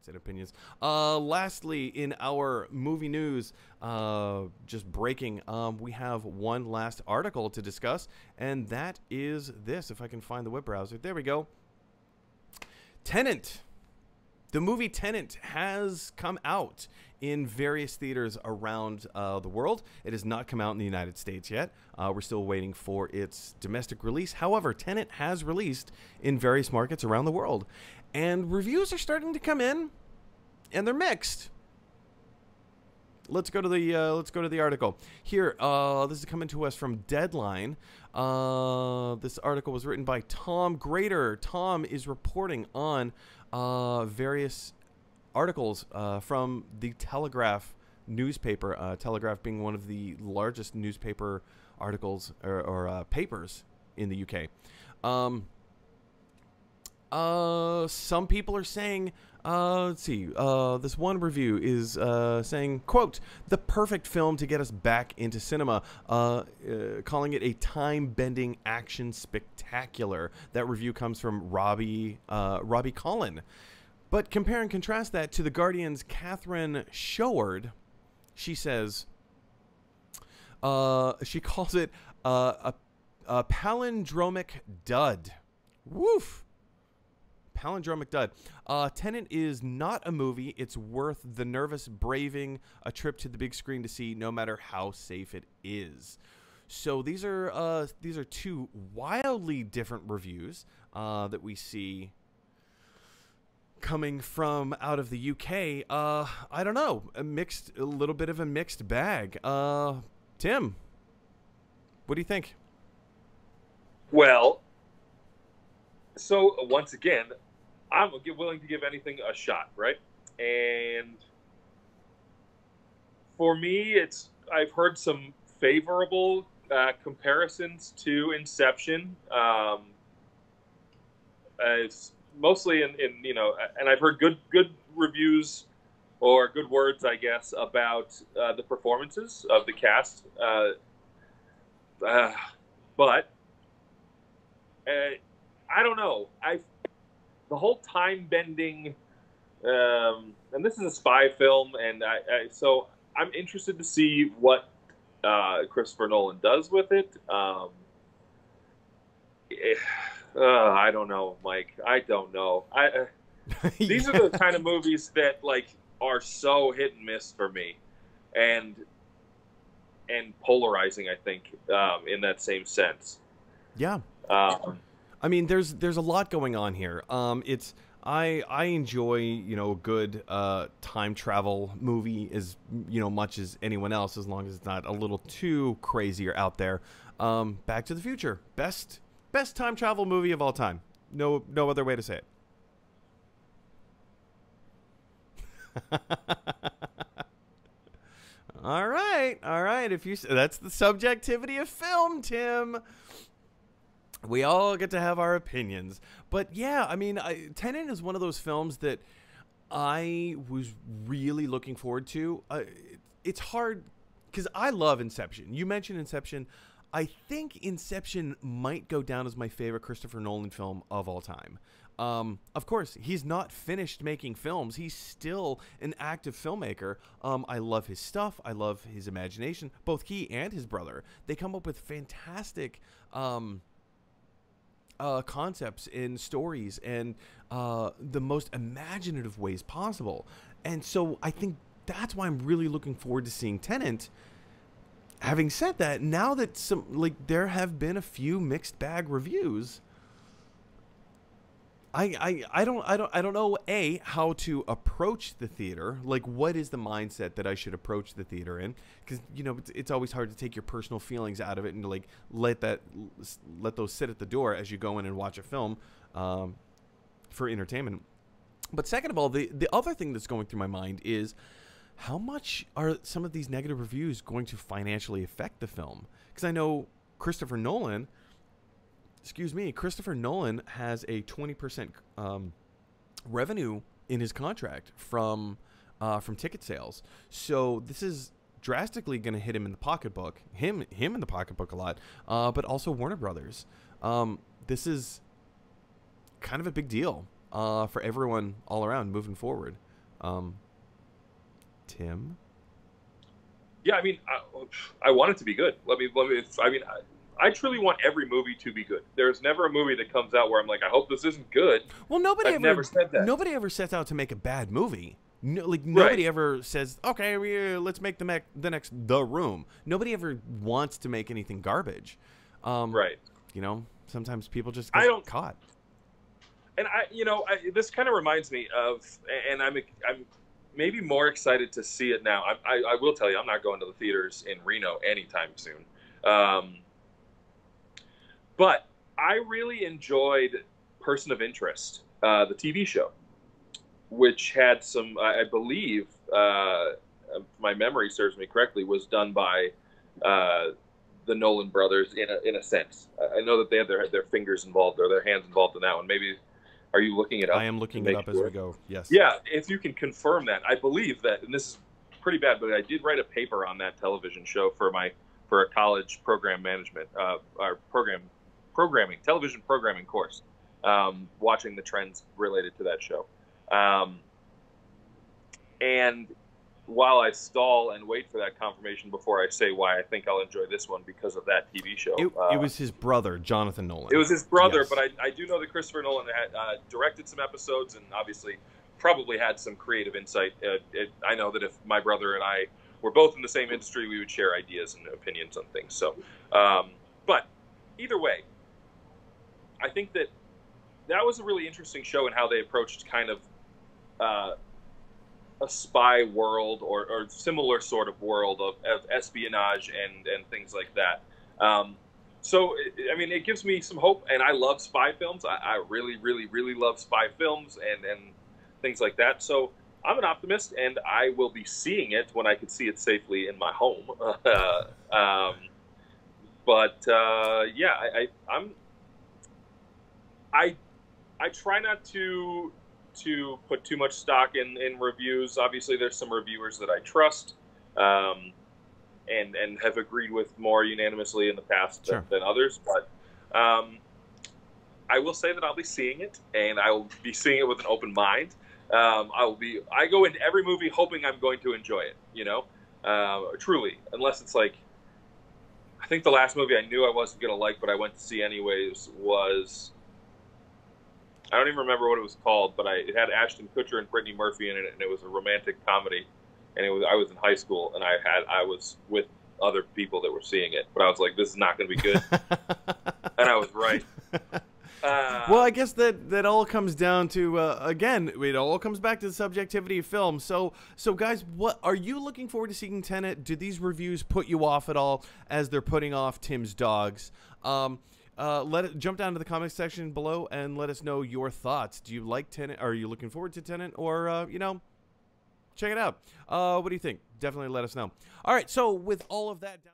thoughts and opinions. Lastly, in our movie news, just breaking, we have one last article to discuss, and that is this. If I can find the web browser. There we go. Tenet. The movie Tenet has come out in various theaters around the world. It has not come out in the United States yet. We're still waiting for its domestic release. However, Tenet has released in various markets around the world. And reviews are starting to come in, and they're mixed. Let's go to the article. Here, this is coming to us from Deadline. This article was written by Tom Grader. Tom is reporting on various articles from the Telegraph newspaper. Telegraph being one of the largest newspaper articles or papers in the UK. Some people are saying, let's see, this one review is saying, quote, the perfect film to get us back into cinema, calling it a time-bending action spectacular. That review comes from Robbie Collin. But compare and contrast that to The Guardian's Catherine Showard. She says, she calls it a palindromic dud. Woof. Palindromic dud. Tenet is not a movie it's worth the nervous braving a trip to the big screen to see, no matter how safe it is. So these are two wildly different reviews that we see coming from out of the UK. I don't know, a little bit of a mixed bag. Tim, what do you think? Well, so once again, I'm willing to give anything a shot, right? And for me, I've heard some favorable comparisons to Inception. It's mostly in and I've heard good reviews or good words, I guess, about the performances of the cast. But I don't know. The whole time bending, and this is a spy film, and so I'm interested to see what Christopher Nolan does with it. I don't know, Mike. I don't know. These are the kind of movies that are so hit and miss for me, and polarizing, I think, in that same sense. Yeah. I mean, there's a lot going on here. I enjoy a good time travel movie as much as anyone else, as long as it's not a little too crazy or out there. Back to the Future, best time travel movie of all time. No other way to say it. All right. That's the subjectivity of film, Tim. We all get to have our opinions. But yeah, I mean, Tenet is one of those films that I was really looking forward to. It's hard because I love Inception. You mentioned Inception. I think Inception might go down as my favorite Christopher Nolan film of all time. Of course, he's not finished making films. He's still an active filmmaker. I love his stuff. I love his imagination. Both he and his brother, they come up with fantastic concepts and stories and the most imaginative ways possible. And so I think that's why I'm really looking forward to seeing Tenet. Having said that, now that there have been a few mixed bag reviews, I don't know how to approach the theater. Like, what is the mindset that I should approach the theater in? Because it's always hard to take your personal feelings out of it and let those sit at the door as you go in and watch a film for entertainment. But second of all, the other thing that's going through my mind is, how much are some of these negative reviews going to financially affect the film? Because I know Christopher Nolan has a 20% revenue in his contract from ticket sales. So this is drastically going to hit him in the pocketbook, him in the pocketbook a lot, but also Warner Brothers. This is kind of a big deal for everyone all around moving forward. Tim? Yeah, I mean, I want it to be good. I truly want every movie to be good. There's never a movie that comes out where I'm like, I hope this isn't good. Well, I've never said that. Nobody ever sets out to make a bad movie. No, like nobody ever says, okay, let's make the next The Room. Nobody ever wants to make anything garbage. Right. You know, sometimes people just get caught. And this kind of reminds me of, and I'm maybe more excited to see it now. I will tell you, I'm not going to the theaters in Reno anytime soon. But I really enjoyed Person of Interest, the TV show, which had some, I believe, if my memory serves me correctly, was done by the Nolan brothers in a sense. I know that they had their fingers involved or their hands involved in that one. Maybe. Are you looking it up? I am looking it up as we go. Yes. Yeah, if you can confirm that. I believe that, and this is pretty bad, but I did write a paper on that television show for a college program management, our television programming course, watching the trends related to that show. And while I stall and wait for that confirmation before I say why I think I'll enjoy this one because of that TV show. It was his brother, Jonathan Nolan. It was his brother, yes. But I do know that Christopher Nolan had directed some episodes and obviously probably had some creative insight. I know that if my brother and I were both in the same industry, we would share ideas and opinions on things. So, but either way, I think that was a really interesting show in how they approached kind of a spy world or similar sort of world of espionage and things like that. So, I mean, it gives me some hope, and I love spy films. I really, really, really love spy films and things like that. So I'm an optimist, and I will be seeing it when I can see it safely in my home. I try not to put too much stock in reviews. Obviously, there's some reviewers that I trust and have agreed with more unanimously in the past than others. But I will say that I'll be seeing it, and I will be seeing it with an open mind. I go into every movie hoping I'm going to enjoy it, truly, unless it's like, I think the last movie I knew I wasn't going to like, but I went to see anyways was, I don't even remember what it was called, but it had Ashton Kutcher and Brittany Murphy in it, and it was a romantic comedy. And I was in high school, and I was with other people that were seeing it, but I was like, this is not going to be good, and I was right. Well, I guess that all comes down to again, it all comes back to the subjectivity of film. So guys, what are you looking forward to seeing Tenet? Do these reviews put you off at all as they're putting off Tim's dogs? Jump down to the comments section below and let us know your thoughts. Do you like Tenet? Are you looking forward to Tenet, or check it out? What do you think? Definitely let us know. All right, so with all of that down